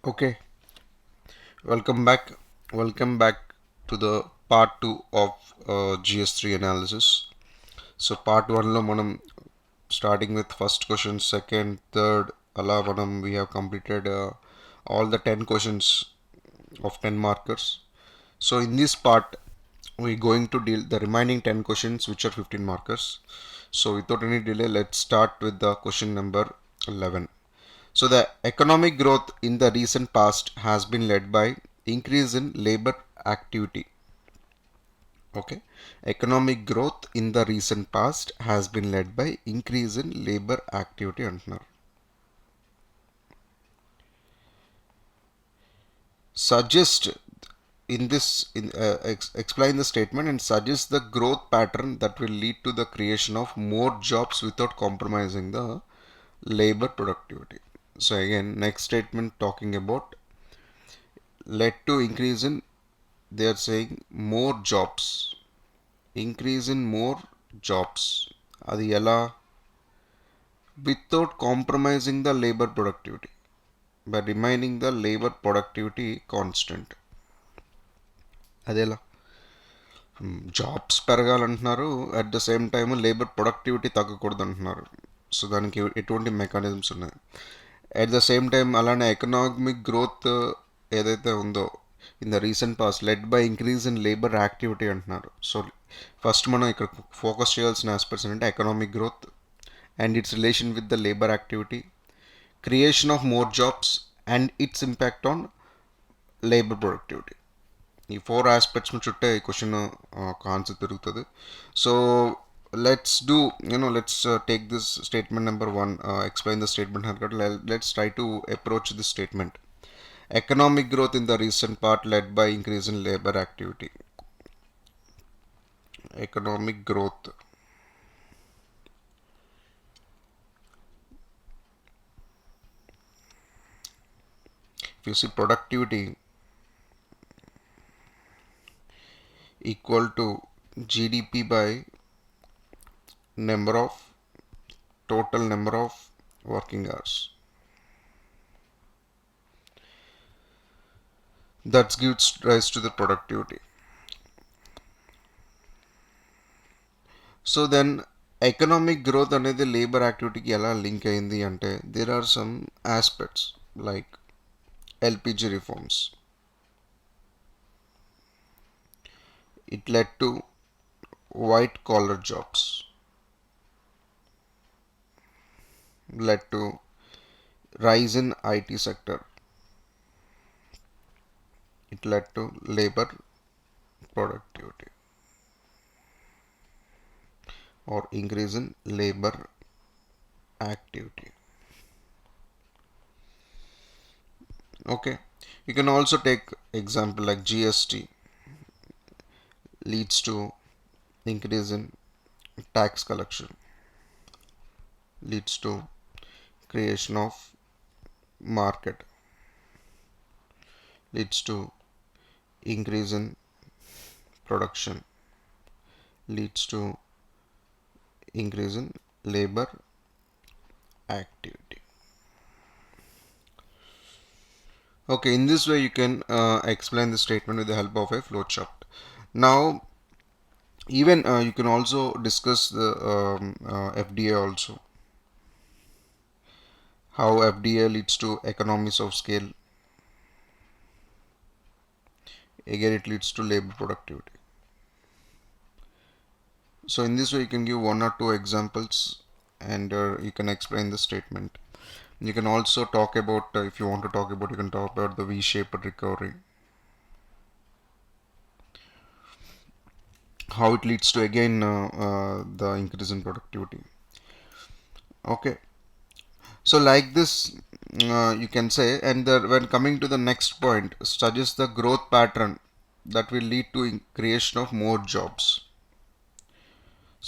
Okay, welcome back. Welcome back to the part 2 of GS3 analysis. So part 1 lo manam starting with first question, second, third, ala manam we have completed all the 10 questions of 10 markers. So in this part we going to deal the remaining 10 questions which are 15 markers. So without any delay, let's start with the question number 11. So the economic growth in the recent past has been led by increase in labor activity. Okay. Economic growth in the recent past has been led by increase in labor activity అంటున్నారు. Suggest in this explain the statement and suggest the growth pattern that will lead to the creation of more jobs without compromising the labor productivity. So again, next statement talking about led to increase in, they are saying more jobs, increase in more jobs, అది ఎలా, without compromising the labor productivity, by remaining the labor productivity constant. అది ఎలా, jobs పెరగాలంటున్నారు, at the same time labour productivity తగ్గకూడదు అంటున్నారు. So దానికి ఎటువంటి mechanisms ఉన్నాయి? అట్ ద సేమ్ టైం అలానే ఎకనామిక్ గ్రోత్ ఏదైతే ఉందో in the recent past led by increase in labour activity అంటున్నారు. సో ఫస్ట్ మనం ఇక్కడ ఫోకస్ చేయాల్సిన ఆస్పెక్ట్స్ ఏంటంటే economic growth and its relation with the labour activity, creation of more jobs and its impact on labour productivity. ఈ 4 aspects చుట్టే ఈ question ఒక answer తిరుగుతుంది. So let's do, let's take this statement number 1, explain the statement. Let's try to approach this statement. Economic growth in the recent part led by increase in labor activity. Economic growth if you see productivity equal to GDP by total number of working hours, that gives rise to the productivity. So then economic growth అనేది labour యాక్టివిటీకి ఎలా link అయింది అంటే there are some aspects like LPG reforms. It led to white collar jobs, led to rise in IT sector, it led to labor productivity or increase in labor activity. Okay, you can also take example like GST leads to increase in tax collection, leads to creation of market, leads to increase in production, leads to increase in labor activity. Okay, in this way you can explain the statement with the help of a flowchart. Now even you can also discuss the FDA also, how FDA leads to economies of scale. Again, it leads to labor productivity. So in this way you can give 1 or 2 examples and you can explain the statement. You can also talk about, if you want to talk about, you can talk about the V-shaped recovery, how it leads to again the increase in productivity. Okay, so like this you can say, and when coming to the next point, suggest the growth pattern that will lead to creation of more jobs.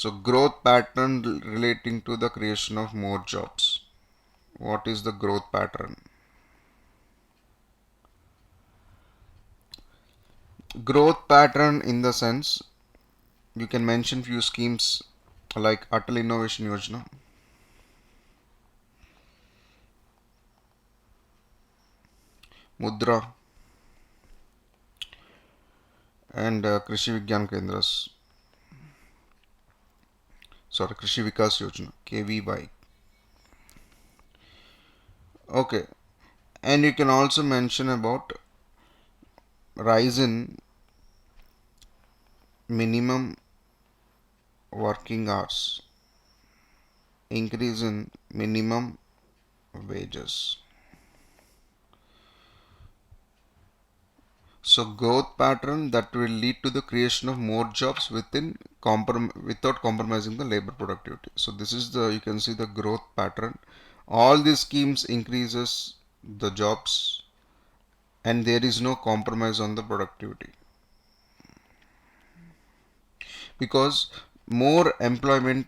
So growth pattern relating to the creation of more jobs. What is the growth pattern? Growth pattern in the sense, you can mention few schemes like Atal Innovation Yojana, Mudra and Krishi Vigyan Kendras. Sorry, Krishi Vikas Yojana, KVY. Okay, and you can also mention about rise in minimum working hours, increase in minimum wages. So growth pattern that will lead to the creation of more jobs without compromising the labor productivity. So this is the, you can see the growth pattern. All these schemes increases the jobs and there is no compromise on the productivity, because more employment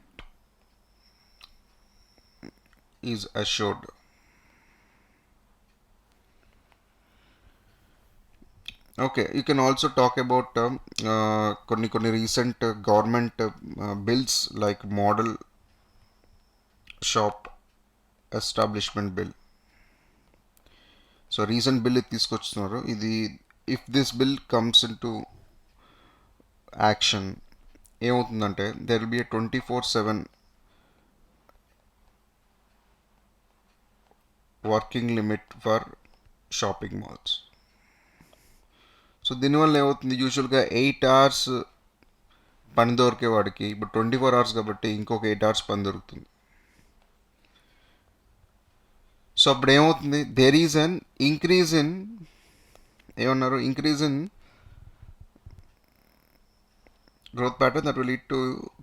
is assured. Okay, you can also talk about కొన్ని recent government bills like model shop establishment bill. So recent bill ఇది తీసుకొస్తున్నారు. ఇది if this bill comes into action ఏమవుతుందంటే there will be 24/7 working limit for shopping malls. So దీనివల్ల ఏమవుతుంది, యూజువల్గా 8 hours పని దొరికే వాడికి ఇప్పుడు 24 hours కాబట్టి ఇంకొక 8 hours పని దొరుకుతుంది. సో అప్పుడు ఏమవుతుంది, there is an increase in ఏమన్నారు, increase in growth pattern that will lead to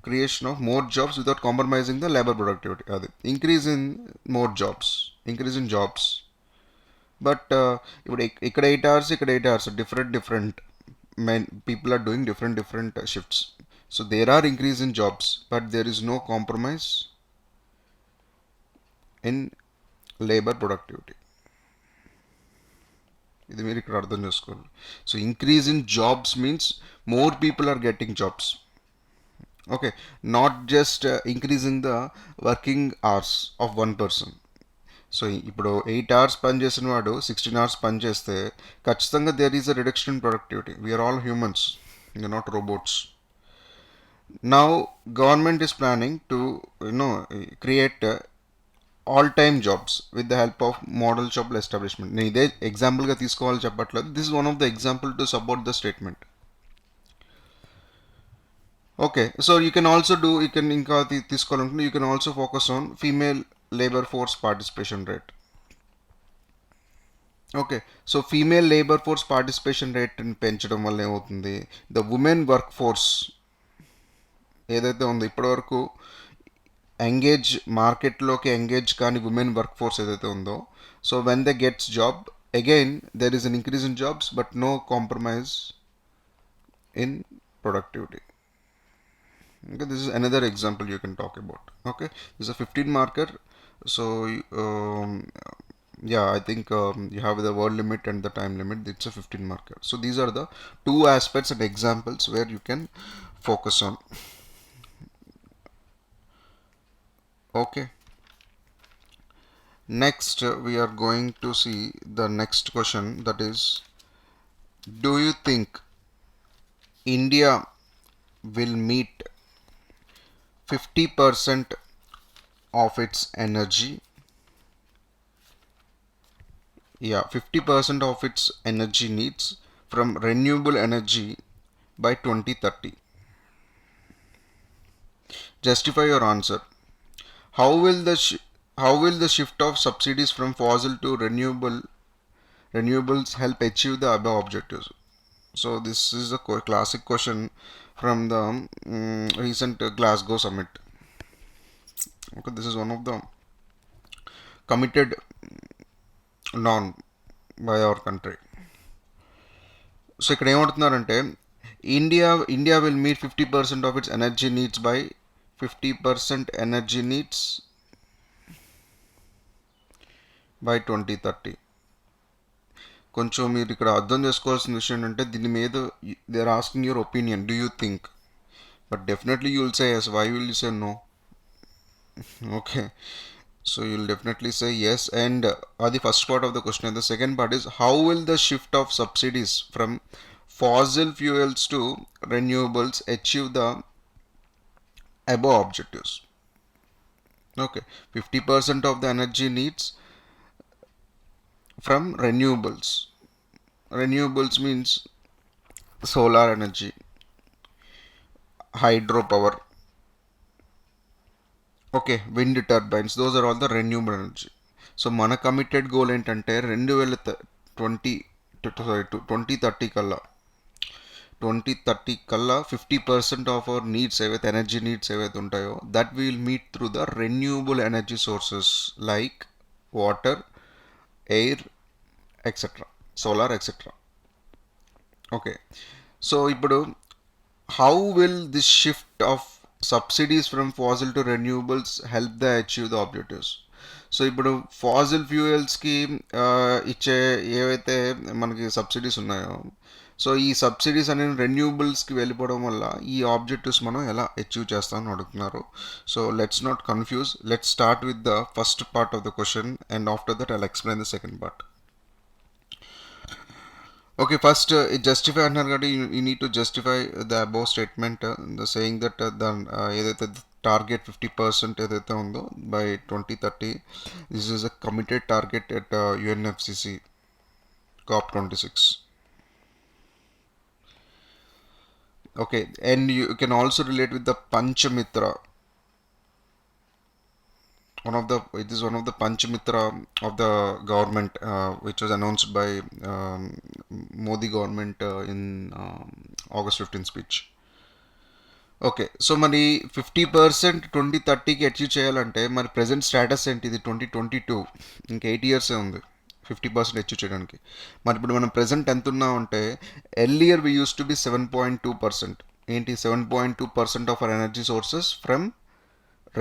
creation of more jobs without compromising the labor productivity. Adi increase in more jobs, increase in jobs. But ఇప్పుడు ఇక్కడ 8 hours, ఇక్కడ 8 hours, different people are doing different shifts. So there are increase in jobs, but there is no compromise in labor productivity. ఇది మీరు ఇక్కడ అర్థం చేసుకోవాలి. So increase in jobs means more people are getting jobs. Okay, not just increasing the working hours of one person. So ఇప్పుడు 8 hours పని చేసిన వాడు 16 hours పని చేస్తే ఖచ్చితంగా there is a reduction in productivity. We are all humans, you are not robots. Now government is planning to create all time jobs with the help of model shop establishment. నేను ఇదే ఎగ్జాంపుల్గా తీసుకోవాలి చెప్పట్లేదు, this is one of the example to support the statement. Okay, so you can also do, you can ఇంకా తీసుకోవాలనుకుంటే you can also focus on female labour force participation rate. Okay, so female labour force participation రేట్ని పెంచడం వల్ల ఏమవుతుంది, the women work force ఏదైతే ఉందో ఇప్పటివరకు engage మార్కెట్లోకి engage కానీ ఉమెన్ వర్క్ ఫోర్స్ ఏదైతే ఉందో, so when they gets job again there is an increase in jobs but no compromise in productivity. Okay, this is another example you can talk about. Okay, this is a 15 marker. So yeah, I think you have the word limit and the time limit. It's a 15 marker. So these are the two aspects and examples where you can focus on. Okay, next we are going to see the next question, that is, do you think India will meet 50% of its energy, 50% of its energy needs from renewable energy by 2030? Justify your answer. How will the shift of subsidies from fossil to renewables help achieve the above objectives? So this is a classic question from the recent Glasgow summit. Okay, this is one of the committed norm by our country. So ఇక్కడ ఏమంటున్నారంటే India will meet 50% of it's energy needs by 50% energy needs by 2030. కొంచెం మీరు ఇక్కడ అర్థం చేసుకోవాల్సిన విషయం ఏంటంటే దీని మీద they are asking your opinion, do you think, but definitely you will say yes. Why will you say no? Okay, So you'll definitely say yes. And the first part of the question. And the second part is, how will the shift of subsidies from fossil fuels to renewables achieve the above objectives? Okay, 50% of the energy needs from renewables. Renewables means solar energy, hydropower, okay, wind turbines. Those are all the renewable energy. So మన committed goal ఏంటంటే 2020 sorry 2030 కల్లా 2030 కల్లా 50% of our needs ఏవైతే energy needs ఏవైతే ఉంటాయో that will meet through the renewable energy sources like water, air, etcetera, solar, etcetera. Okay, so ఇప్పుడు how will this shift of subsidies from fossil to renewables help the achieve the objectives? So ఇప్పుడు ఫాజిల్ ఫ్యూయల్స్కి ఇచ్చే ఏవైతే మనకి subsidies ఉన్నాయో, so ఈ subsidies అనేవి రెన్యూబుల్స్కి వెళ్ళిపోవడం వల్ల ఈ ఆబ్జెక్టివ్స్ మనం ఎలా అచీవ్ చేస్తామని అడుగుతున్నారు. So let's not confuse, let's start with the first part of the question and after that I'll explain the second part. Okay, first justify another కాబట్టి you need to justify the above statement, the saying that ఏదైతే target 50% ఏదైతే ఉందో by 2030, this is a committed target at UNFCC COP26. Okay, and you can also relate with the Panchamitra. It is one of the Panchamitra of the government, which was announced by Modi government in August 15 speech. Okay, so మరి 50% 2030కి achieve చేయాలంటే మరి present status ఏంటి? ఇది 2022, ఇంకా 8 ఇయర్సే ఉంది 50% achieve చేయడానికి. మరి ఇప్పుడు మనం ప్రజెంట్ ఎంత ఉన్నామంటే, earlier we use to be 7.2%. ఏంటి 7.2% of our energy sources from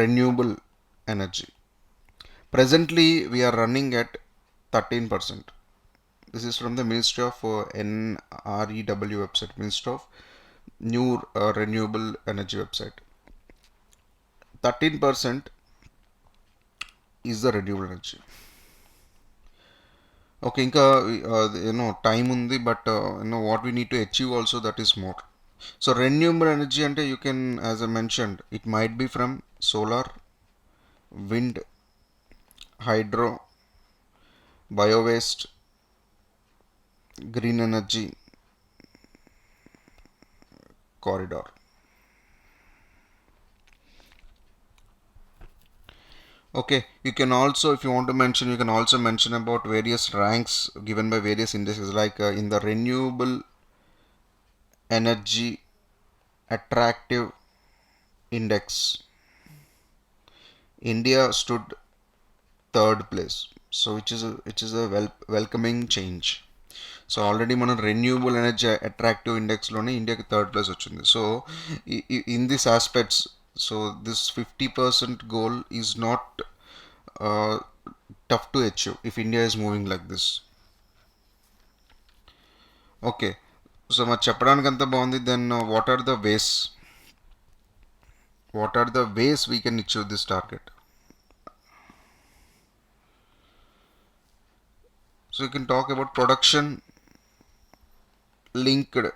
renewable energy. Presently, we are running at 13%. This is from the Ministry of NREW website, Ministry of New Renewable Energy website. 13% is the renewable energy. Okay, ఇంకా time ఉంది, but what we need to achieve also, that is more. So renewable energy అంటే you can, as I mentioned, it might be from solar, wind, hydro, bio-waste, green energy, corridor. Okay, you can also, if you want to mention, you can also mention about various ranks given by various indices, like in the renewable energy attractive index, India stood third place. So which is a welcoming change. So already మనం renewable energy attractive ఇండెక్స్లోనే ఇండియాకి third place వచ్చింది. So in this aspects, so this 50% goal is not tough to achieve if India is moving like this. Okay, so మరి చెప్పడానికి అంత బాగుంది. Then what are the ways we can achieve this target? So you can talk about production linked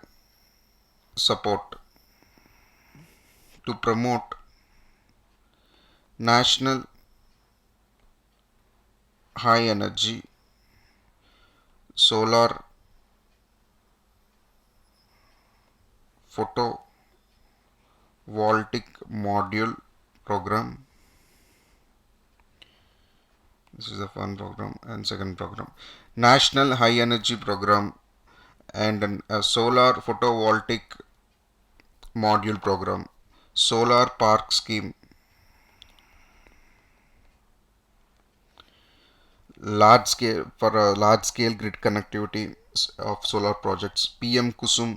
support to promote national high energy solar photovoltaic module program. This is the one program. And second program, national high energy program and a solar photovoltaic module program, solar park scheme, large scale grid connectivity of solar projects, PM Kusum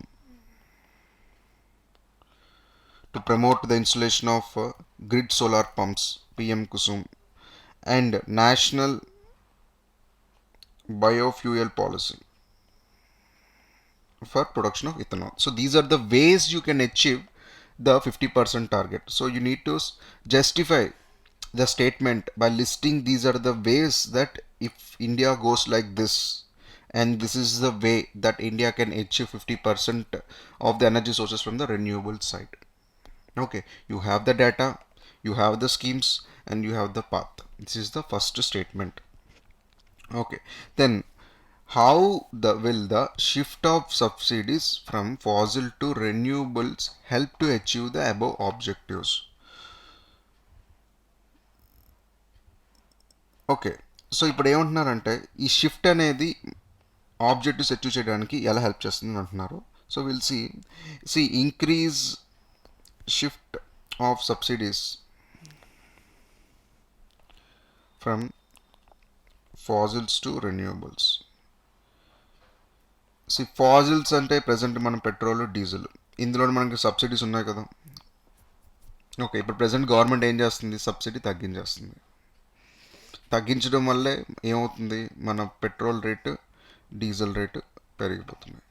to promote the installation of grid solar pumps, PM Kusum, and national biofuel policy for production of ethanol. So these are the ways you can achieve the 50% target. So you need to justify the statement by listing these are the ways that if India goes like this, and this is the way that India can achieve 50% of the energy sources from the renewable side. Okay, you have the data, you have the schemes, and you have the path. This is the first statement. Okay, then how will the shift of subsidies from fossil to renewables help to achieve the above objectives? Okay, so ఇప్పుడు ఏమంటున్నారంటే ఈ shift అనేది objectives achieve చేయడానికి ఎలా help చేస్తుంది అంటున్నారు. So will see increase shift of subsidies from fossils to renewables. Fossils అంటే present మనం పెట్రోల్, డీజిల్, ఇందులో మనకి సబ్సిడీస్ ఉన్నాయి కదా. ఓకే, ఇప్పుడు ప్రజెంట్ గవర్నమెంట్ ఏం చేస్తుంది, సబ్సిడీ తగ్గించేస్తుంది. తగ్గించడం వల్లే ఏమవుతుంది, మన పెట్రోల్ రేటు, డీజిల్ రేటు పెరిగిపోతుంది.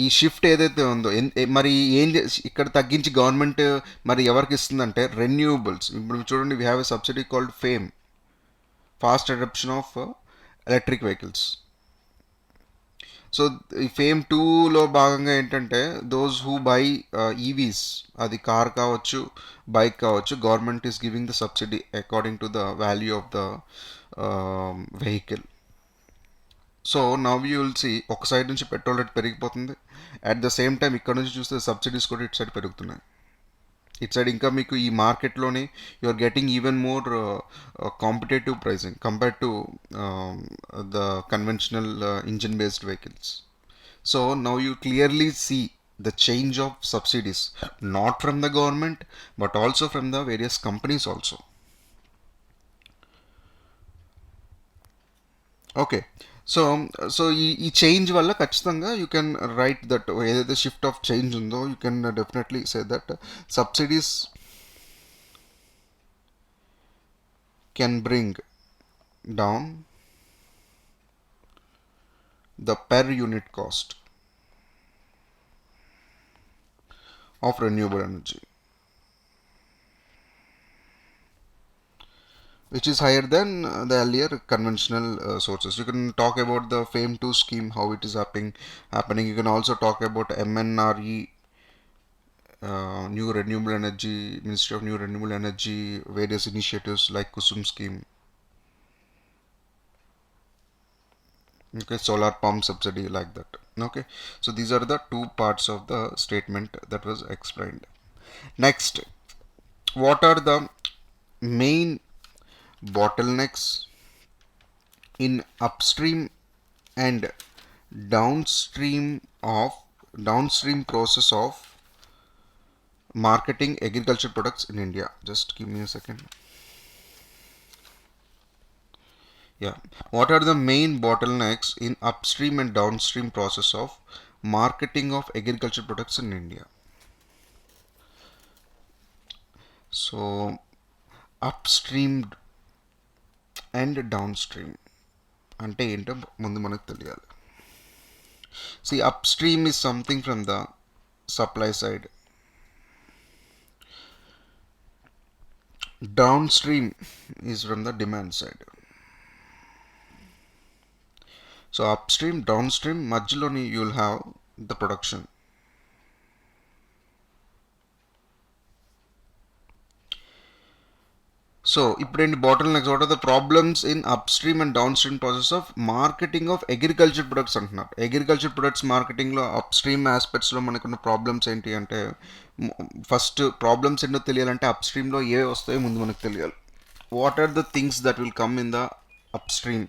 ఈ షిఫ్ట్ ఏదైతే ఉందో మరి ఇక్కడ తగ్గించి గవర్నమెంట్ మరి ఎవరికి ఇస్తుందంటే రెన్యూవబుల్స్. ఇప్పుడు చూడండి, we have a subsidy called FAME, fast adoption of electric vehicles. So ఈ ఫేమ్ 2లో భాగంగా ఏంటంటే దోస్ హూ బై ఈవీస్, అది కార్ కావచ్చు, బైక్ కావచ్చు, government is giving the subsidy according to the value of the vehicle. So now you will see ఒక side నుంచి petrol rate పెరిగిపోతుంది, అట్ ద సేమ్ టైం ఇక్కడ నుంచి చూస్తే సబ్సిడీస్ కూడా ఇటు సైడ్ పెరుగుతున్నాయి. ఇటు సైడ్ ఇంకా మీకు ఈ మార్కెట్లోని you are getting even more competitive pricing compared to the conventional engine based vehicles. So now you clearly see the change of subsidies not from the government but also from the various companies also. Okay, so ఈ change వల్ల ఖచ్చితంగా you can right that ఏదైతే shift of change ఉందో you can definitely say that subsidies can bring down the per unit cost of renewable energy, which is higher than the earlier conventional sources. You can talk about the FAME 2 scheme, how it is happening. You can also talk about MNRE, New Renewable Energy, Ministry of New Renewable Energy, various initiatives like Kusum scheme. Okay, solar pump subsidy, like that. Okay, so these are the two parts of the statement that was explained. Next, what are the main bottlenecks in upstream and downstream process of marketing agriculture products in India? Just give me a second. Yeah, what are the main bottlenecks in upstream and downstream process of marketing of agriculture products in India? So upstream and downstream అంటే ఏంటో ముందు మనకు తెలియాలి. See, upstream is something from the supply side. Downstream is from the demand side. So upstream, downstream, మధ్యలోని you will have the production. So ఇప్పుడు bottlenecks, what are the problems in upstream and downstream process of marketing of agriculture products అంటున్నారు. Agriculture products మార్కెటింగ్లో upstream ఆస్పెక్ట్స్లో మనకున్న problems ఏంటి అంటే, first problems ఏంటో తెలియాలంటే అప్స్ట్రీమ్లో ఏ వస్తాయో ముందు మనకు తెలియాలి. What are the things that will come in the upstream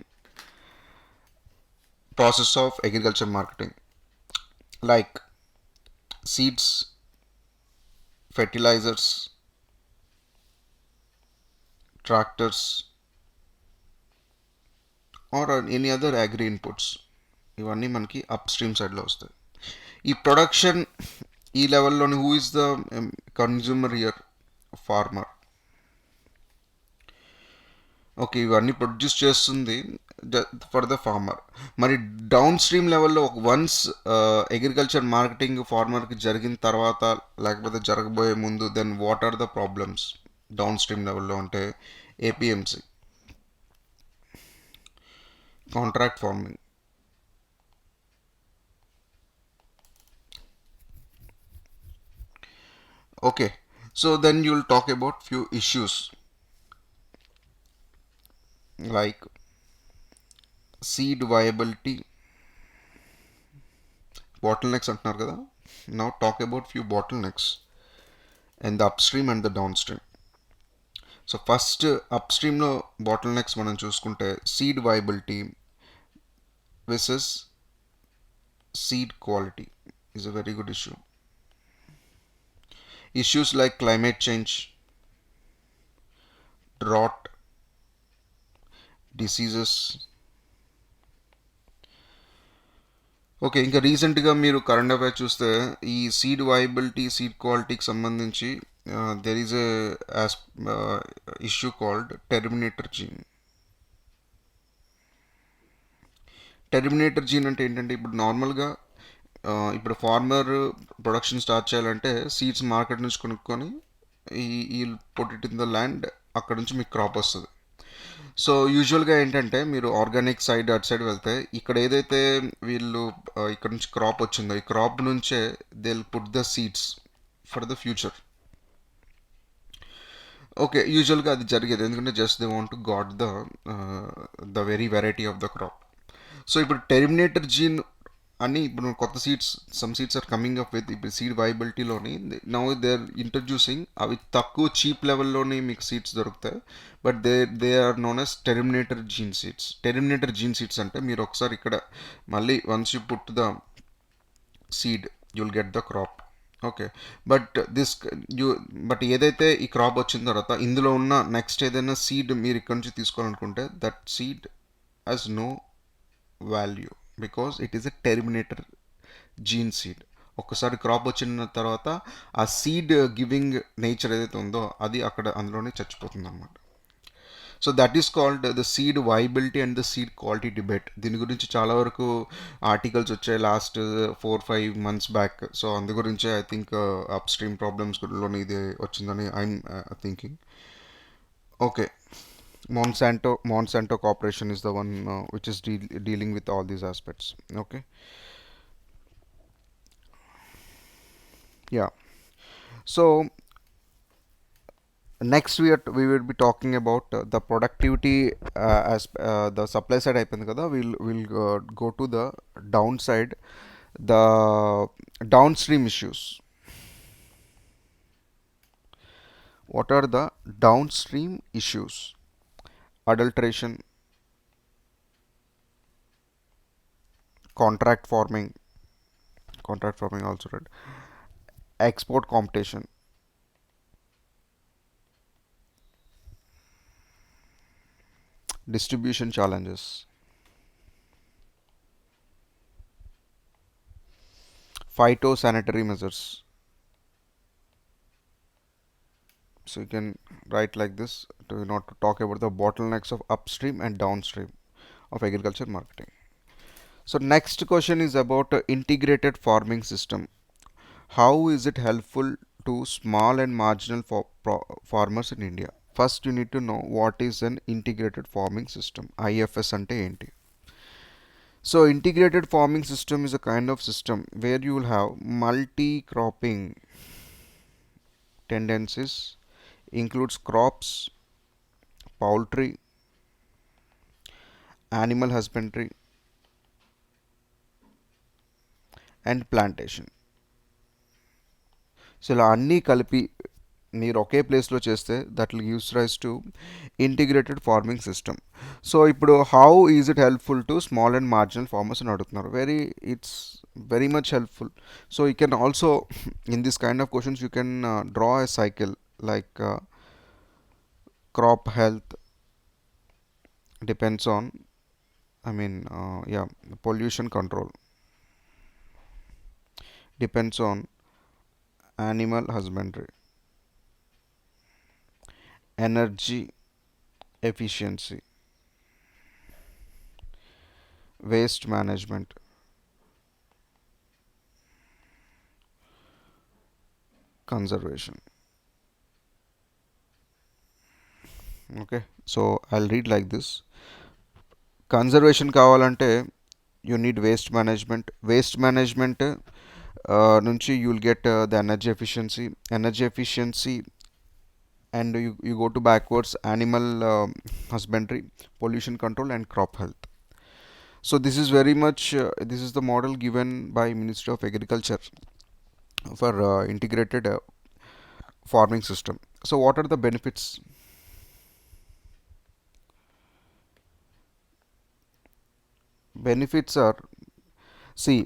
process of agriculture marketing, like seeds, fertilizers, tractors, or any other agri inputs. ఇవన్నీ మనకి అప్స్ట్రీమ్ సైడ్లో వస్తాయి. ఈ ప్రొడక్షన్ ఈ లెవెల్లోని who is the consumer here? Farmer. Okay, ఇవన్నీ produce చేస్తుంది for the farmer. మరి డౌన్ స్ట్రీమ్ లెవెల్లో వన్స్ అగ్రికల్చర్ మార్కెటింగ్ ఫార్మర్కి జరిగిన తర్వాత లేకపోతే జరగబోయే ముందు, then what are the problems? Downstream లెవెల్లో అంటే APMC, contract farming. Okay, so then you'll talk about few issues like seed viability, bottlenecks అంటున్నారు కదా. Now talk about few bottlenecks in the upstream and the downstream. So first అప్స్ట్రీమ్లో bottlenecks మనం చూసుకుంటే seed viability versus seed quality is a very good issue. Issues like climate change, drought, diseases. Okay, ఇంకా రీసెంట్గా మీరు current affairs చూస్తే ఈ seed viability, seed క్వాలిటీకి సంబంధించి there is a issue called terminator gene. Terminator gene అంటే ఏంటంటే, ఇప్పుడు నార్మల్గా ఇప్పుడు ఫార్మర్ ప్రొడక్షన్ స్టార్ట్ చేయాలంటే సీడ్స్ మార్కెట్ నుంచి కొనుక్కొని ఈ put it in the land, అక్కడ నుంచి మీకు క్రాప్ వస్తుంది. సో యూజువల్గా ఏంటంటే మీరు ఆర్గానిక్ సైడ్ అటు సైడ్ వెళ్తే ఇక్కడ ఏదైతే వీళ్ళు ఇక్కడ నుంచి క్రాప్ వచ్చిందో ఈ క్రాప్ నుంచే they will put the seeds for the future. Okay, యూజువల్గా అది జరిగేది ఎందుకంటే just they want to got the very variety of the crop. So ఇప్పుడు టెర్మినేటర్ జీన్ అని ఇప్పుడు కొత్త seeds, some seeds are coming up with ఇప్పుడు సీడ్ వైబిలిటీలోని నౌ దే ఆర్ ఇంట్రడ్యూసింగ్, అవి తక్కువ చీప్ లెవెల్లోనే మీకు సీడ్స్ దొరుకుతాయి. But they are known as terminator gene seeds. Terminator gene seeds అంటే మీరు ఒకసారి ఇక్కడ మళ్ళీ once you put the seed you will get the crop. Okay, but ఏదైతే ఈ క్రాప్ వచ్చిన తర్వాత ఇందులో ఉన్న నెక్స్ట్ ఏదైనా సీడ్ మీరు ఇక్కడ నుంచి తీసుకోవాలనుకుంటే that seed has no value because it is a terminator gene seed. ఒక్కసారి క్రాప్ వచ్చిన తర్వాత ఆ సీడ్ గివింగ్ నేచర్ ఏదైతే ఉందో అది అక్కడ అందులోనే చచ్చిపోతుంది అనమాట. So that is called the seed viability and the seed quality debate. దీని గురించి చాలా వరకు ఆర్టికల్స్ వచ్చాయి లాస్ట్ 4-5 months బ్యాక్. సో అందు గురించే ఐ థింక్ అప్ స్ట్రీమ్ ప్రాబ్లమ్స్లోనే ఇది వచ్చిందని I'm thinking. Okay, Monsanto Corporation is the one which is dealing with all these aspects. Okay, yeah. So next we will be talking about the productivity as the supply side అయిపోయింది కదా. We'll go to the downside, the downstream issues. What are the downstream issues? Adulteration, contract farming also read, export competition, distribution challenges, phytosanitary measures. So you can write like this to not to talk about the bottlenecks of upstream and downstream of agriculture marketing. So next question is about integrated farming system. How is it helpful to small and marginal farmers in India? First you need to know what is an integrated farming system. IFS ante enti. So integrated farming system is a kind of system where you will have multi-cropping tendencies, includes crops, poultry, animal husbandry and plantation. So ఇలా అన్నీ కలిపి మీరు ఒకే ప్లేస్లో చేస్తే that will gives rise to integrated farming system. So ఇప్పుడు how is it helpful to small and marginal farmers అని అడుగుతున్నారు. It's very much helpful. So you can also in this kind of questions you can draw a cycle like crop health depends on pollution control depends on animal husbandry, energy efficiency, waste management, conservation. Okay, so I'll read like this. Conservation కావాలంటే you need waste management నుంచి you will get the energy efficiency, and you go to backwards animal husbandry, pollution control, and crop health. So this is very much this is the model given by Ministry of Agriculture for integrated farming system. So what are the benefits? Benefits are, see,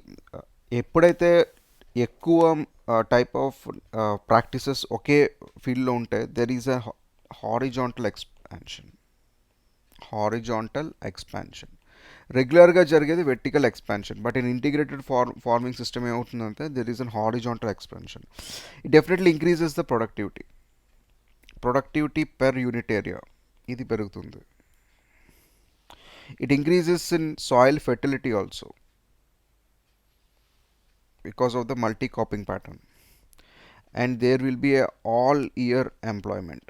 ఎప్పుడైతే ఎక్కువ type of practices ఒకే ఫీల్డ్లో ఉంటే there is a horizontal expansion. రెగ్యులర్గా జరిగేది vertical expansion, but in integrated farming system ఏమవుతుందంటే there is an horizontal expansion. It definitely increases the productivity per unit area, ఇది పెరుగుతుంది. It increases in soil fertility also because of the multi cropping pattern, and there will be a all year employment.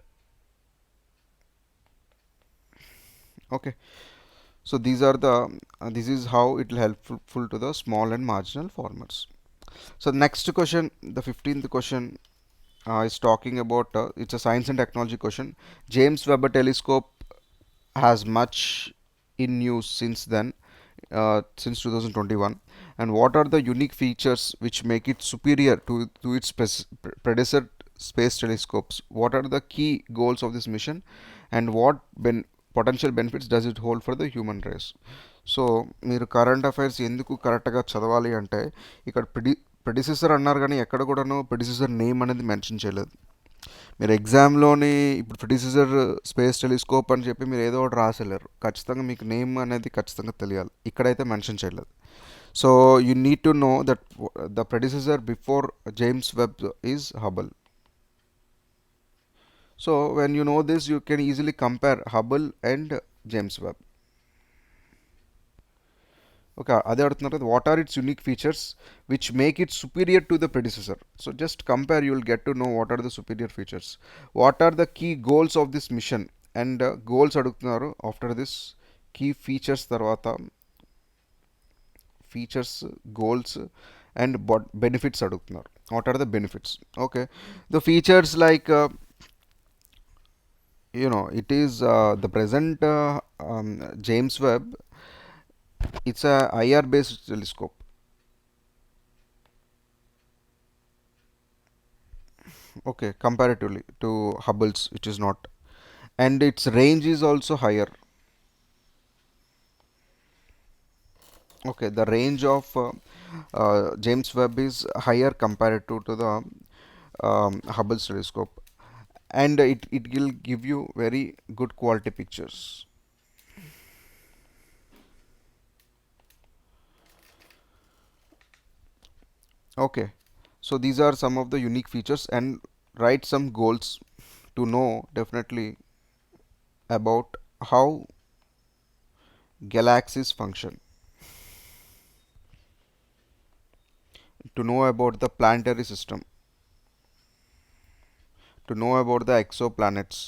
Okay, so these are the this is how it will helpful to the small and marginal farmers. So next question, the 15th question is talking about it's a science and technology question. James Webb telescope has much in use since 2021, and what are the unique features which make it superior to its predecessor space telescopes? What are the key goals of this mission, and what potential benefits does it hold for the human race? So మీరు current affairs ఎందుకు కరెక్ట్గా చదవాలి అంటే, ఇక్కడ predecessor అన్నారు కానీ ఎక్కడ కూడాను ప్రెడిసెసర్ నేమ్ అనేది మెన్షన్ చేయలేదు. మీరు ఎగ్జామ్లోని ఇప్పుడు ప్రెడిసెసర్ స్పేస్ టెలిస్కోప్ అని చెప్పి మీరు ఏదో ఒకటి రాసేలేరు, ఖచ్చితంగా మీకు నేమ్ అనేది ఖచ్చితంగా తెలియాలి. ఇక్కడైతే మెన్షన్ చేయలేదు. So you need to know that the predecessor before James Webb is Hubble. So when you know this you can easily compare Hubble and James Webb. Okay, అదే అడుగుతున్నారు కదా, what are its unique features which make it superior to the predecessor. So just compare, you will get to know what are the superior features. What are the key goals of this mission, and goals అడుగుతున్నారు. After this key features తర్వాత features, goals and benefits అడుగుతున్నారు. What are the benefits? Okay, the features like it is the present James Webb, it's a IR based telescope. Okay, comparatively to Hubble's, which is not, and its range is also higher. Okay, the range of James Webb is higher compared to the Hubble's telescope, and it will give you very good quality pictures. Okay, so these are some of the unique features, and write some goals to know definitely about how galaxies function, to know about the planetary system, to know about the exoplanets.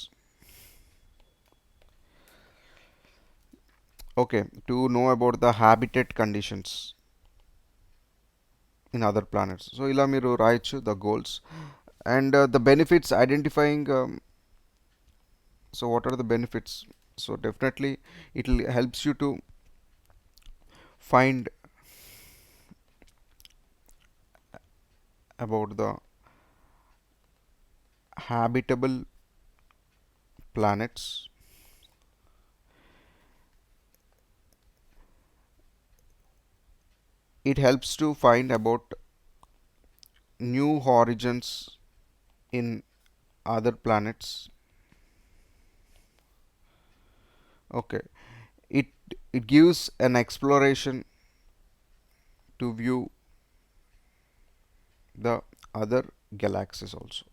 Okay, to know about the habitat conditions in other planets. So ila మీరు రాయొచ్చు the goals, and the benefits, identifying so what are the benefits? So definitely it will helps you to find about the habitable planets. It helps to find about new horizons in other planets. Okay, it gives an exploration to view the other galaxies also.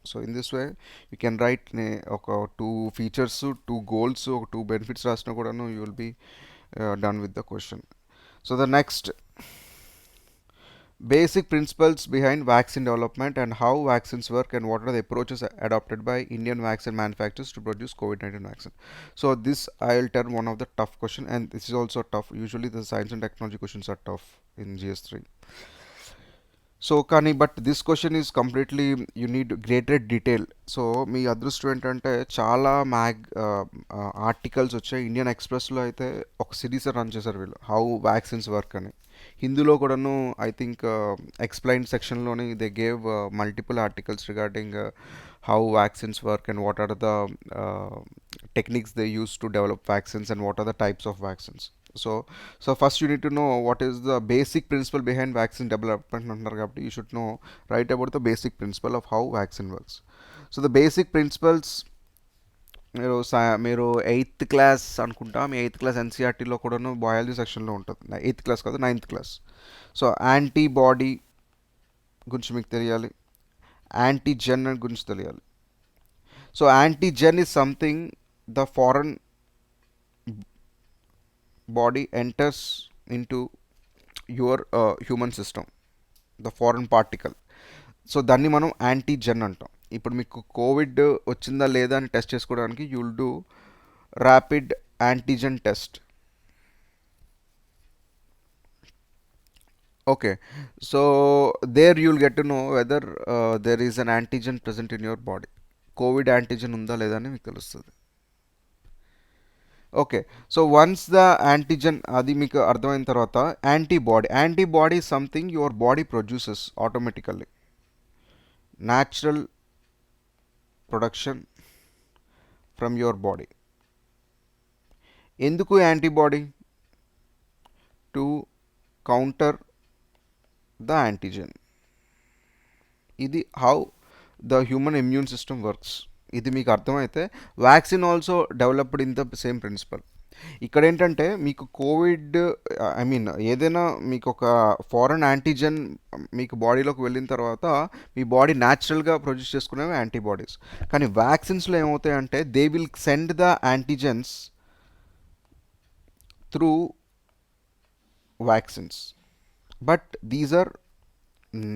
So in this way you can write ఒక two features, two goals, ఒక two benefits రాసినా కూడాను you will be done with the question. So the next basic principles behind vaccine development and how vaccines work and what are the approaches adopted by Indian vaccine manufacturers to produce COVID-19 vaccine. So this I'll turn one of the tough question, and this is also tough. Usually the science and technology questions are tough in GS3. So కానీ but this question is completely you need greater detail. So మీ అదృష్టం ఏంటంటే చాలా articles వచ్చాయి. Indian ఎక్స్ప్రెస్లో అయితే ఒక series run చేశారు వీళ్ళు, హౌ వ్యాక్సిన్స్ వర్క్ అని. హిందీలో కూడాను ఐ థింక్ ఎక్స్ప్లెయిన్ సెక్షన్లోని they gave multiple articles regarding how vaccines work and what are the techniques they use to develop vaccines and what are the types of vaccines. So first you need to know what is the basic principle behind vaccine development antaru kabatti you should know right about the basic principle of how vaccine works. So the basic principles మీరు eighth class అనుకుంటా, మీ eighth class ఎన్సీఆర్టీలో కూడాను biology సెక్షన్లో ఉంటుంది. Eighth class కాదు, ninth class. So antibody గురించి మీకు తెలియాలి, antigen గురించి తెలియాలి. So antigen is something the foreign body enters into your human system, the foreign particle. So దాన్ని మనం యాంటీజెన్ అంటాం. ఇప్పుడు మీకు కోవిడ్ వచ్చిందా లేదా అని టెస్ట్ చేసుకోవడానికి you will do rapid antigen test. Okay, so there you'll get to know whether there is an antigen present in your body. COVID antigen unda leda ani meeku telustadi. Okay, so once the antigen adi meeku ardhamaina tarvata, antibody is something your body produces automatically, natural production from your body. Enduku antibody? To counter the antigen. ఇది how the human immune system works. ఇది మీకు అర్థమైతే vaccine also developed in the same principle. ఇక్కడ ఏంటంటే మీకు Covid I mean ఏదైనా మీకు ఒక ఫారెన్ యాంటీజెన్ మీకు బాడీలోకి వెళ్ళిన తర్వాత మీ బాడీ న్యాచురల్గా ప్రొడ్యూస్ చేసుకునేవి యాంటీబాడీస్. కానీ వ్యాక్సిన్స్లో ఏమవుతాయంటే they will send the antigens through vaccines, but these are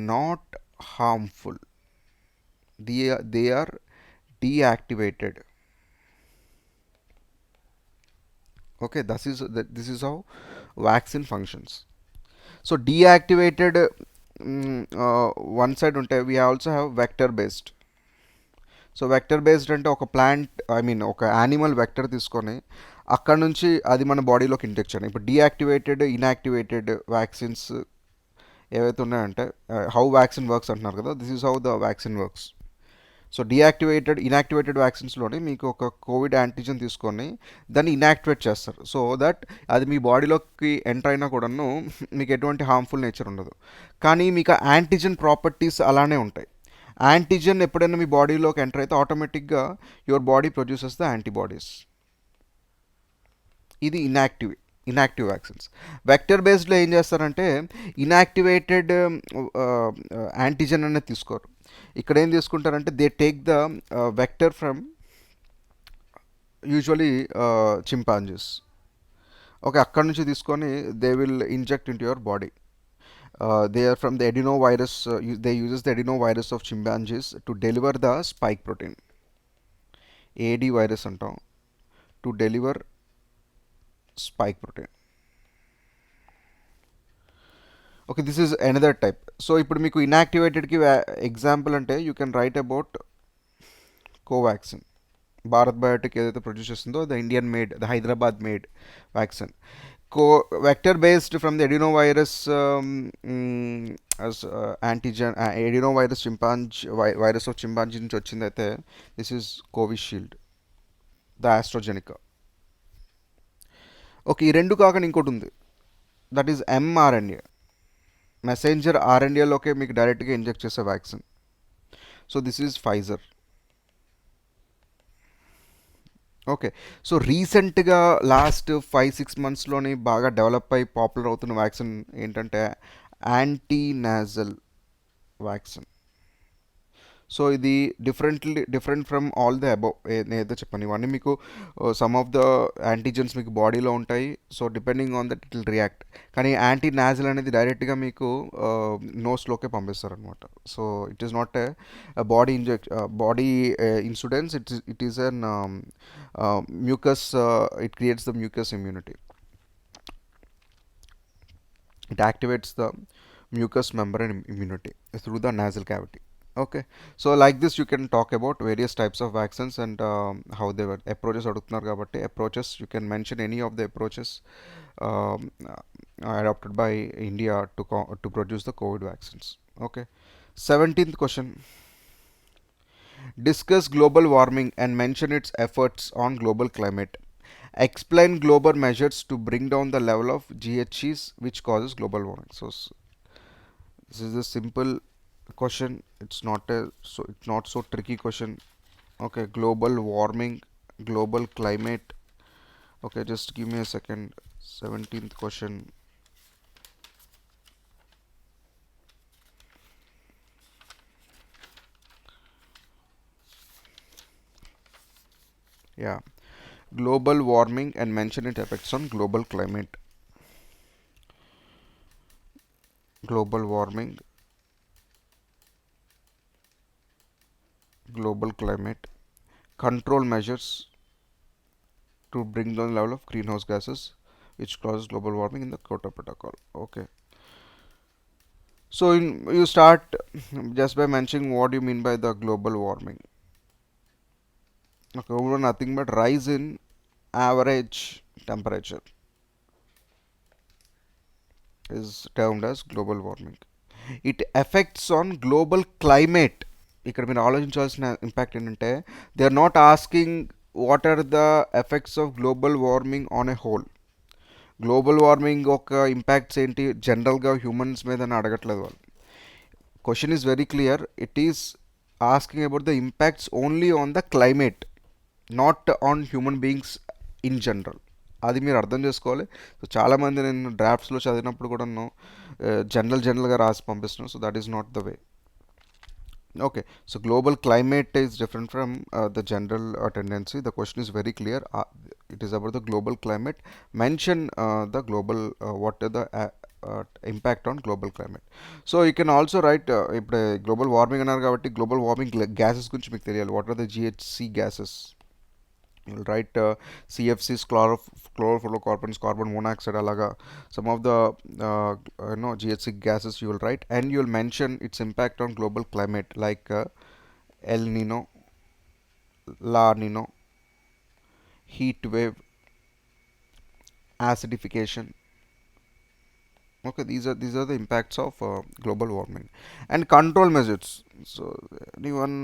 not harmful. They are deactivated. Okay, this is how vaccine functions. So deactivated one side unte, we also have vector based. So vector based అంటే ఒక plant I mean ఒక animal vector తీసుకొని అక్కడ నుంచి అది మన బాడీలోకి inject చేయాలి. ఇప్పుడు డీయాక్టివేటెడ్, ఇన్యాక్టివేటెడ్ వ్యాక్సిన్స్ ఏవైతే ఉన్నాయంటే హౌ వ్యాక్సిన్ వర్క్స్ అంటున్నారు కదా, this is how the vaccine works. So deactivated, inactivated వ్యాక్సిన్స్లోని మీకు ఒక కోవిడ్ యాంటీజెన్ తీసుకొని దాన్ని ఇన్యాక్టివేట్ చేస్తారు. సో దట్ అది మీ బాడీలోకి ఎంటర్ అయినా కూడాను మీకు ఎటువంటి హార్మ్ఫుల్ నేచర్ ఉండదు. కానీ మీకు యాంటీజెన్ ప్రాపర్టీస్ అలానే ఉంటాయి. యాంటీజెన్ ఎప్పుడైనా మీ బాడీలోకి ఎంటర్ అయితే ఆటోమేటిక్గా your body produces the antibodies. ఇది ఇన్యాక్టివ్ వ్యాక్సిన్స్. వెక్టర్ బేస్డ్లో ఏం చేస్తారంటే ఇన్యాక్టివేటెడ్ యాంటీజెన్ అనేది తీసుకోరు. ఇక్కడ ఏం తీసుకుంటారంటే they take the vector from usually chimpanzees. Okay, అక్కడ నుంచి తీసుకొని they will inject into your body. They are from the adenovirus. They uses the adenovirus of chimpanzees to deliver the spike protein. AD virus antam to deliver spike protein. Okay, this is another type. So ఇప్పుడు మీకు inactivated కి example అంటే you can write about Covaxin. Bharat Biotech ఏదైతే produce చేస్తుందో the Indian made, the Hyderabad made vaccine. Vector based from the adenovirus as antigen, adenovirus virus of chimpanzee నుంచి వచ్చిందైతే this is Covishield, the AstraZeneca. Okay, ఈ రెండు కాకుండా ఇంకోటి ఉంది, దట్ ఈజ్ ఎంఆర్ఎన్ఏ, మెసెంజర్ ఆర్ఎన్ఏలోకే మీకు డైరెక్ట్గా ఇంజెక్ట్ చేసే vaccine. So this is Pfizer. Okay, so రీసెంట్గా లాస్ట్ 5-6 మంత్స్లోని బాగా డెవలప్ అయి పాపులర్ అవుతున్న వ్యాక్సిన్ ఏంటంటే యాంటీనాజల్ వ్యాక్సిన్. సో ఇది different from all the above నేనైతే చెప్పాను ఇవన్నీ మీకు సమ్ ఆఫ్ ద యాంటీజెన్స్ మీకు బాడీలో ఉంటాయి. So depending on that it will react. కానీ యాంటీ నాజల్ అనేది డైరెక్ట్గా మీకు నోస్లోకే పంపిస్తారనమాట. So it is not a body incidence, it is an mucus. It creates the mucus immunity. It activates the mucous membrane immunity through the nasal cavity. Okay, so like this you can talk about various types of vaccines and how they were approaches adugutunnaru kabatti approaches you can mention any of the approaches um, adopted by India to produce the COVID vaccines. Okay, 17th question: discuss global warming and mention its efforts on global climate. Explain global measures to bring down the level of GHGs which causes global warming. So this is a simple question. It's not so tricky question. Okay, global warming, global climate. Okay, just give me a second. 17th question. Yeah, global warming and mention its effects on global climate. Global warming, global climate, control measures to bring down the level of greenhouse gases which causes global warming in the Kyoto Protocol. Okay. So you start just by mentioning what you mean by the global warming. Okay, overall nothing but rise in average temperature is termed as global warming. It affects on global climate. ఇక్కడ మీరు ఆలోచించాల్సిన impact ఏంటంటే they are not asking what are the effects of global warming on a whole. Global warming యొక్క impacts ఏంటి జనరల్గా humans మీద అని అడగట్లేదు వాళ్ళు. Question is very clear. It is asking about the impacts only on the climate, not on human beings in general. అది మీరు అర్థం చేసుకోవాలి. సో చాలామంది నేను డ్రాఫ్ట్స్లో చదివినప్పుడు కూడా జనరల్గా రాసి పంపిస్తున్నాను. So that is not the way. Okay, so global climate is different from the general tendency. The question is very clear. It is about the global climate. Mention the global what are the impact on global climate. So you can also write global warming అన్నారు కాబట్టి global warming gases గురించి మీకు తెలియాలి. What are the GHG gases? You'll write CFCs, chlorofluorocarbons, carbon monoxide, alaga some of the GHG gases you will write, and you will mention its impact on global climate like El Nino, La Nino, heat wave, acidification. Okay, these are the impacts of global warming and control measures. So anyone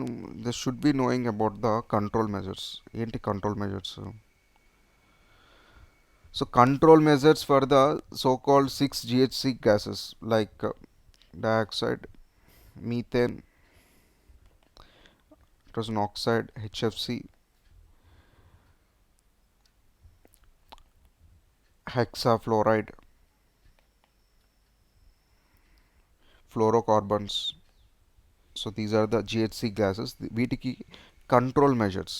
they should be knowing about the control measures. Enti control measures. So control measures for the so-called 6 GHG gases like dioxide, methane, nitrogen oxide, HFC, hexafluoride, fluorocarbons. So these are the GHG gases. వీటికి control measures.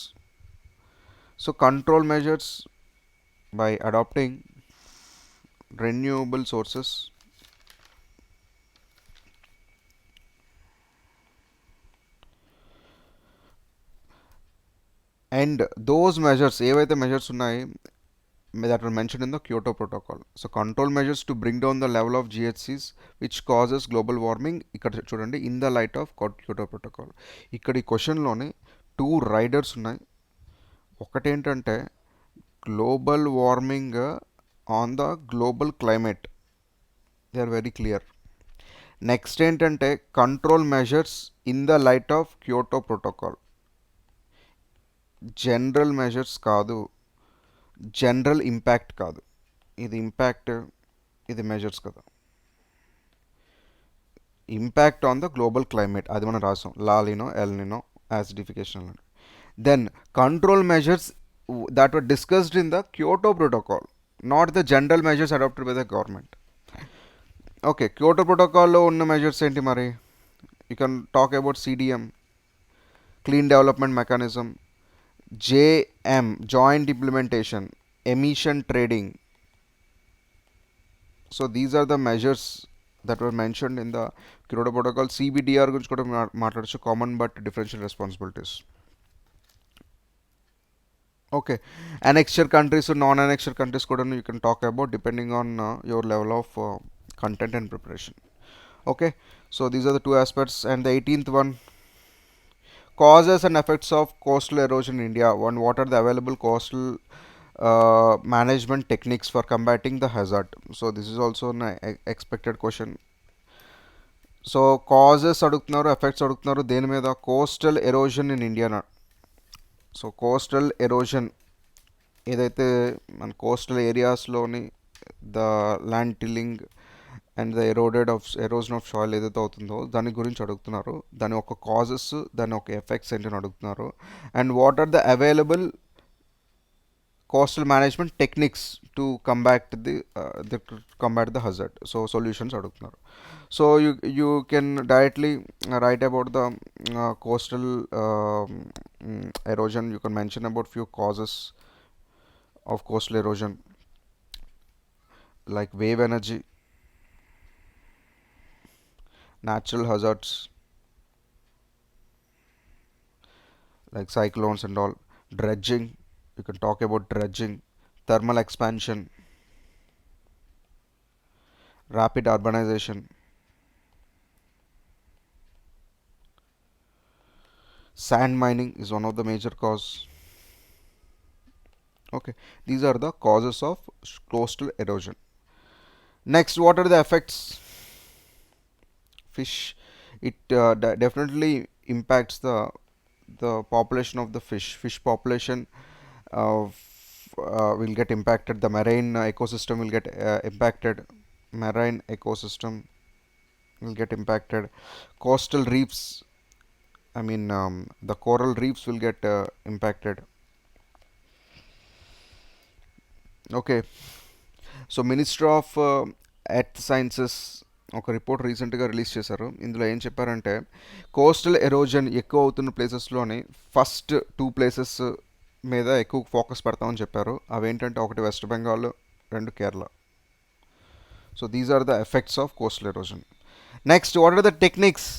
So control measures by adopting renewable sources, and those measures ఏవైతే measures ఉన్నాయి that were mentioned in the Kyoto Protocol. So control measures to bring down the level of GHGs which causes global warming ఇక్కడ చూడండి in the light of Kyoto Protocol. ఇక్కడ ఈ క్వశ్చన్లోని 2 riders ఉన్నాయి. ఒకటేంటంటే global warming on the global climate, they are very clear. Next ఏంటంటే control measures in the light of Kyoto protocol. General measures కాదు, general impact కాదు. ఇది ఇంపాక్ట్, ఇది measures కదా. Impact on the global climate అది మనం రాసాం, La Nina El Nino acidification. Then control measures that were discussed in the Kyoto Protocol, not the general measures adopted by the government. Okay, Kyoto Protocol lo unna measures enti mari? You can talk about CDM, clean development mechanism, JM, joint implementation, emission trading. So these are the measures that were mentioned in the Kyoto Protocol. CBDR గురించి కూడా మాట్లాడచ్చు, common but differential responsibilities. Okay, annexure countries and non-annexure countries కూడా you can talk about depending on your level of content and preparation. Okay, so these are the two aspects. And the 18th one, causes and effects of coastal erosion in India. One, what are the available coastal management techniques for combating the hazard? So this is also an expected question. సో causes అడుగుతున్నారు, effects అడుగుతున్నారు దేని మీద? Coastal erosion in India. So coastal erosion ఏదైతే మన coastal ఏరియాస్లోని the land tilling and the erosion of soil ఏదైతే అవుతుందో దాని గురించి అడుగుతున్నారు. దాని ఒక కాజెస్, దాని ఒక ఎఫెక్ట్స్ ఏంటని అడుగుతున్నారు. And what are the available coastal management techniques to combat the hazard. So solutions adugutunnaru. So you can directly write about the coastal erosion. You can mention about few causes of coastal erosion like wave energy, natural hazards like cyclones and all, dredging. You can talk about dredging, thermal expansion, rapid urbanization, sand mining is one of the major cause. Okay, these are the causes of coastal erosion. Next, what are the effects? Fish, it definitely impacts the population of the fish population will get impacted. The marine ecosystem will get impacted. Marine ecosystem will get impacted. Coastal reefs, I mean the coral reefs will get impacted. Okay, so ministry of earth sciences ఒక report రీసెంట్గా release చేశారు. ఇందులో ఏం చెప్పారంటే coastal erosion ఎక్కువ అవుతున్న ప్లేసెస్లోని first 2 places మీద ఎక్కువ ఫోకస్ పెడతామని చెప్పారు. అవేంటంటే ఒకటి West Bengal, 2 Kerala. So these are the effects of coastal erosion. Next, what are the techniques?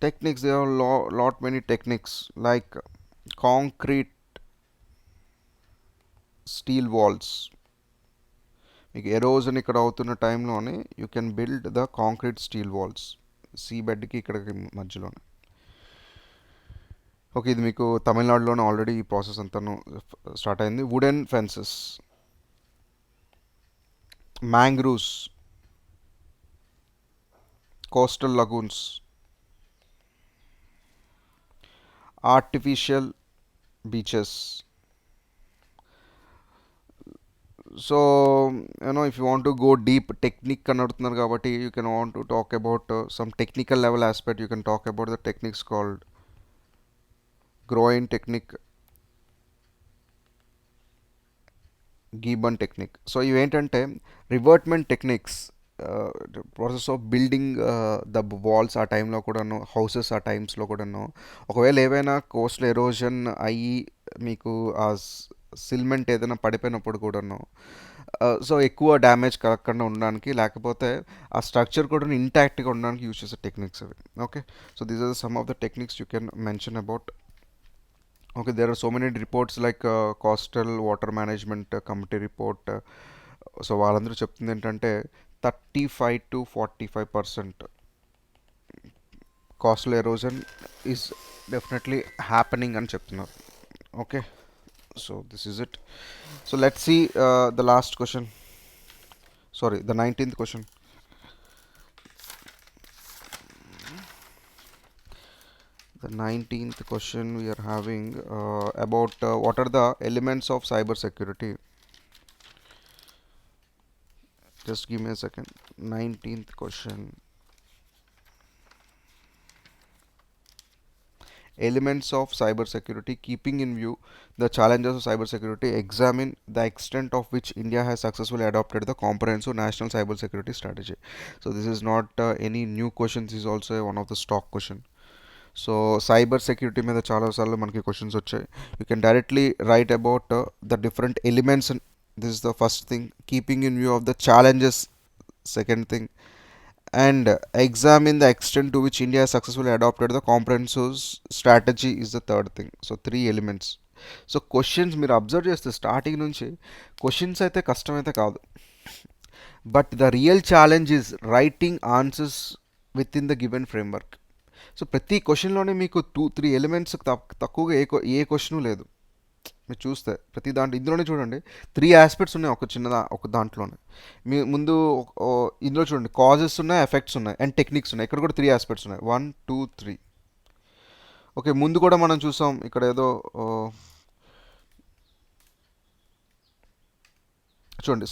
Techniques, there are lot many techniques like concrete steel walls. మీకు ఎరోజన్ ఇక్కడ అవుతున్న టైంలోనే you can build the concrete steel walls sea బెడ్కి ఇక్కడికి మధ్యలోనే. ఓకే, ఇది మీకు తమిళనాడులోనే ఆల్రెడీ ఈ ప్రాసెస్ అంతాను స్టార్ట్ అయింది. Wooden fences, mangroves, coastal lagoons, artificial beaches. So if you want to go deep technique అని అడుగుతున్నారు కాబట్టి you can want to talk about some technical level aspect. You can talk about the techniques called groin technique, Gibbon technique. సో ఇవేంటంటే revetment techniques, process of building the walls ఆ టైంలో కూడాను, houses ఆ టైమ్స్లో కూడాను. ఒకవేళ ఏవైనా కోస్టల్ ఎరోజన్ అయ్యి మీకు ఆ సిల్మెంట్ ఏదైనా పడిపోయినప్పుడు కూడాను సో ఎక్కువ డ్యామేజ్ కలగకుండా ఉండడానికి, లేకపోతే ఆ స్ట్రక్చర్ కూడా ఇంటాక్ట్గా ఉండడానికి యూజ్ చేసే టెక్నిక్స్ అవి. Okay, so these are some of the techniques you can mention about. Okay, there are so many reports like coastal water management committee report. So వాళ్ళందరూ చెప్తుంది ఏంటంటే 35 to 45% coastal erosion is definitely happening అని చెప్తున్నారు. Okay, so this is it. So let's see the last question. Sorry, the 19th question. The 19th question we are having about what are the elements of cyber security. Just give me a second. 19th question. elements of cybersecurity, keeping in view the challenges of cybersecurity, examine the extent of which India has successfully adopted the comprehensive national cybersecurity strategy. So this is not any new question. This is also one of the stock question. So cyber security మీద చాలాసార్లు మనకి questions వచ్చాయి. You can directly write about the different elements. This is the first thing. Keeping in view of the challenges, second thing, and examine the extent to which India has successfully adopted the comprehensive strategy is the third thing. So 3 elements. So questions మీరు observe చేస్తే starting నుంచి questions అయితే కష్టమైతే కాదు, but the real challenge is writing answers with in the given framework. So ప్రతి క్వశ్చన్లోనే మీకు 2-3 elements తక్కువగా ఏ question లేదు. మీరు చూస్తే ప్రతి దాంట్లో ఇందులోనే చూడండి 3 ఆస్పెక్ట్స్ ఉన్నాయి ఒక దాంట్లోనే. మీ ముందు ఇందులో చూడండి కాజెస్ ఉన్నాయి, ఎఫెక్ట్స్ ఉన్నాయి, అండ్ టెక్నిక్స్ ఉన్నాయి. ఇక్కడ కూడా 3 ఆస్పెక్ట్స్ ఉన్నాయి, 1 2 3. ఓకే, ముందు కూడా మనం చూసాం ఇక్కడ ఏదో చూడండి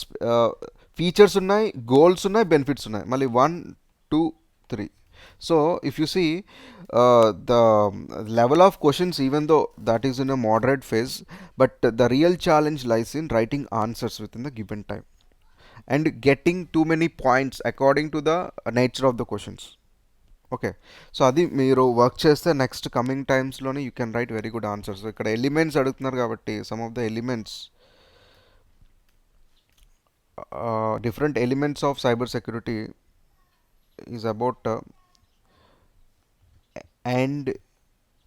ఫీచర్స్ ఉన్నాయి, గోల్స్ ఉన్నాయి, బెనిఫిట్స్ ఉన్నాయి, మళ్ళీ 1 2 3. So if you see the level of questions, even though that is in a moderate phase, but the real challenge lies in writing answers within the given time and getting too many points according to the nature of the questions. Okay, so అది మీరు work చేస్తే next coming టైమ్స్లోనే you can write very good answers. ఇక్కడ elements అడుగుతున్నారు కాబట్టి some of the elements, different elements of cyber security is about end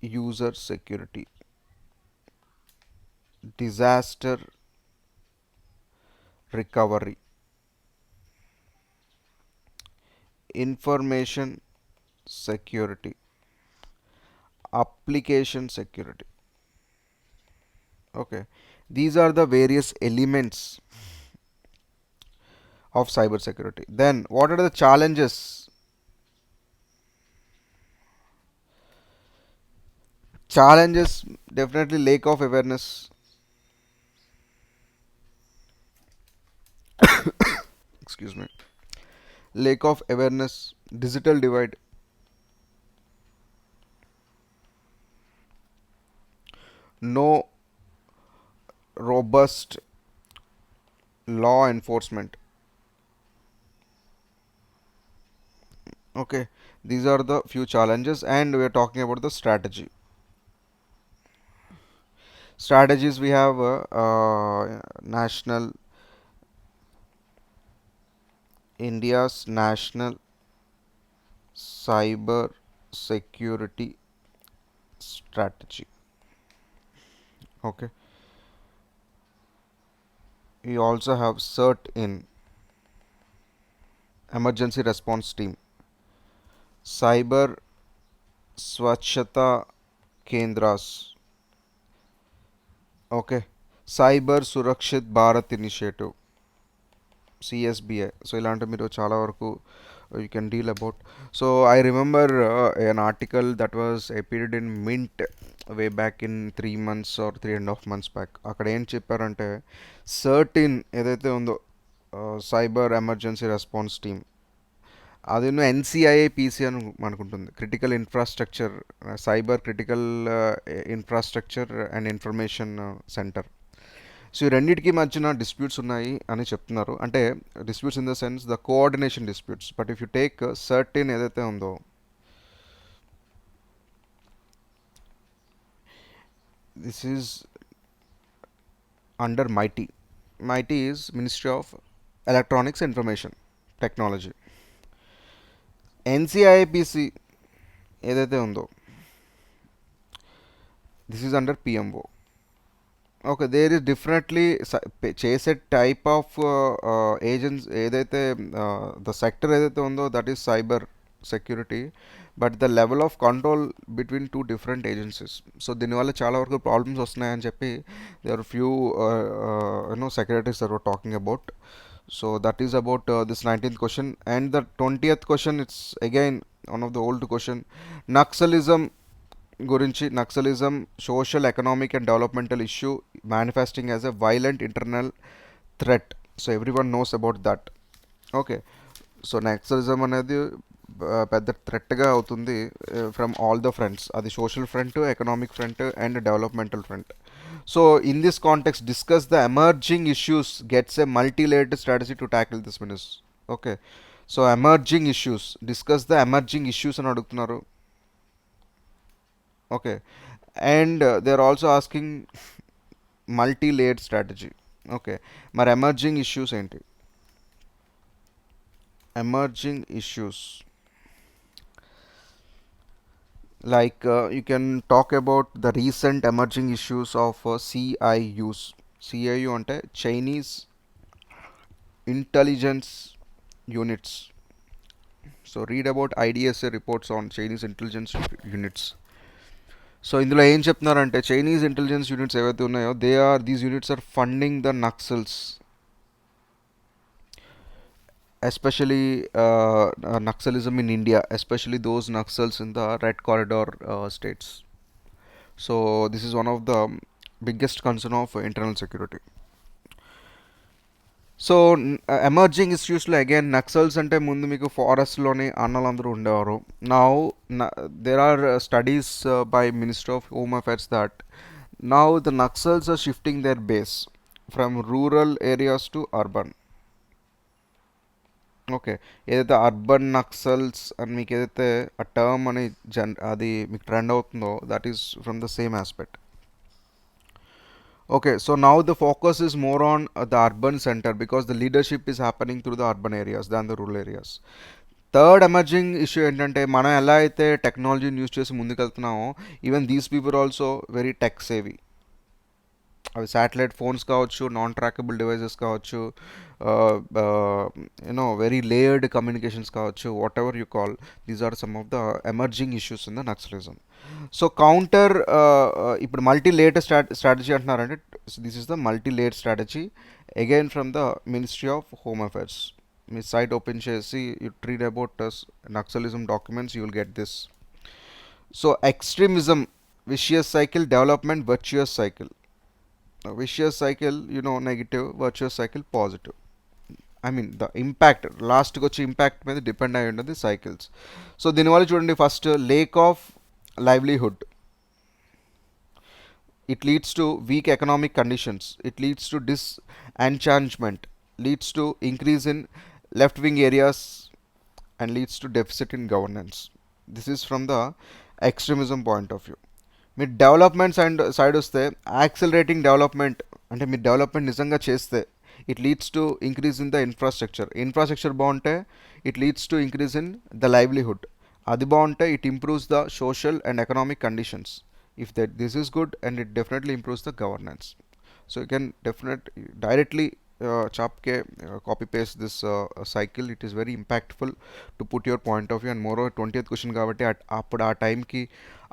user security, disaster recovery, information security, application security. Okay, these are the various elements of cyber security. Then what are the challenges? Challenges, definitely lack of awareness, excuse me, lack of awareness, digital divide, no robust law enforcement. Okay, these are the few challenges, and we are talking about the strategy. Strategies, we have India's national cyber security strategy. Okay, we also have CERT in emergency response team, cyber swachhata kendras. Okay, cyber surakshit bharat initiative, CSBI. So ఇలాంటి మీరు చాలా వరకు you can deal about. So I remember an article that was appeared in Mint way back in 3 months or 3.5 months back. అక్కడ ఏం చెప్పారంటే CERT-In ఏదైతే ఉందో cyber emergency response team, అది NCIAPC అని అనుకుంటుంది, critical infrastructure, cyber critical infrastructure and information centre. So ఈ రెండింటికి మధ్యన డిస్ప్యూట్స్ ఉన్నాయి అని చెప్తున్నారు. అంటే disputes in the sense the coordination disputes. But if you take CERT-In ఏదైతే ఉందో, this is under MITI. MITI is ministry of electronics information technology. NCIAPC ఏదైతే ఉందో, this is under PMO. Okay, there is differently చేసే type of agents ఏదైతే the sector ఏదైతే ఉందో that is cyber security, but the level of control between 2 different agencies. So దీనివల్ల చాలా వరకు problems వస్తున్నాయని చెప్పి they are few secretaries are talking about. So that is about this 19th question. And the 20th question, it's again one of the old question. Naxalism gurinchi. Naxalism, social, economic and developmental issue manifesting as a violent internal threat. So everyone knows about that. Okay, so Naxalism anedi పెద్ద థ్రెట్గా అవుతుంది from all the fronts. అది social front, economic front and developmental front. So in this context discuss the emerging issues gets a multi layered strategy to tackle this menace. Okay, so emerging issues, discuss the emerging issues అని అడుగుతున్నారు. Okay, and they are also asking multi layered strategy. Okay, మరి emerging issues ఏంటి? Emerging issues like you can talk about the recent emerging issues of CIUs. CIU అంటే Chinese intelligence units. So read about IDSA reports on Chinese intelligence units. So ఇందులో ఏం చెప్తున్నారంటే Chinese intelligence units ఏవైతే ఉన్నాయో these units are funding the Naxals, especially Naxalism in India, especially those Naxals in the Red Corridor states. So this is one of the biggest concern of internal security. So emerging ఇష్యూస్లో again Naxals అంటే ముందు మీకు ఫారెస్ట్లోని అన్నలందరూ ఉండేవారు. Now there are studies by minister of home affairs that now the Naxals are shifting their base from rural areas to urban. Okay, ఏదైతే urban Naxals అని మీకు ఏదైతే ఆ టర్మ్ అని అది మీకు ట్రెండ్ అవుతుందో that is from the same aspect. Okay, so now the focus is more on the urban center because the leadership is happening through the urban areas than the rural areas. Third emerging issue ఏంటంటే మనం ఎలా అయితే టెక్నాలజీని use చేసి ముందుకెళ్తున్నామో even these people also very tech savvy. అవి satellite phones కావచ్చు, non trackable devices కావచ్చు, యూనో వెరీ లేయర్డ్ కమ్యూనికేషన్స్ కావచ్చు, whatever you call, these are some of the emerging issues in the Naxalism. So counter ఇప్పుడు multi layered strategy అంటున్నారంటే this is the multi layered strategy again from the ministry of home affairs. Me site open చేసి you read about Naxalism documents, you will get this. So extremism, vicious cycle, development, virtuous cycle. Vicious cycle, you know, negative, virtuous cycle, positive. I mean the impact లాస్ట్కి వచ్చి impact మీద depend అయి ఉంటుంది cycles. So దీనివల్ల చూడండి first lake of livelihood, it leads to weak economic conditions, it leads to disenchantment, leads to increase in left wing areas and leads to deficit in governance. This is from the extremism point of view. మీరు development side వస్తే accelerating development అంటే మీరు development నిజంగా చేస్తే it leads to increase in the infrastructure బాగుంటే it leads to increase in the livelihood, అది బాగుంటే it improves the social and economic conditions. If that this is good and it definitely improves the governance. So you can directly చాప్కే copy paste this cycle. It is very impactful to put your point of view and moreover 20th question కాబట్టి అప్పుడు ఆ టైంకి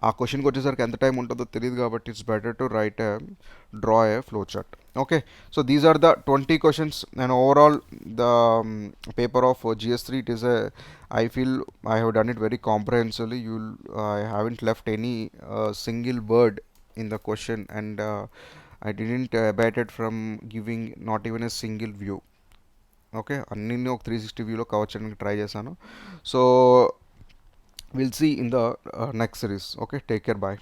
ఆ క్వశ్చన్కి వచ్చేసరికి ఎంత time ఉంటుందో తెలియదు కాబట్టి it's better to draw a flow chart. Okay, so these are the 20 questions and overall the paper of GS3 it is a, I feel I have done it very comprehensively. I haven't left any single word in the question and I didn't abate from giving not even a single view. Okay, అన్ని ఒక 360 వ్యూలో cover చేయడానికి try చేశాను. So we'll see in the next series. Okay, take care, bye.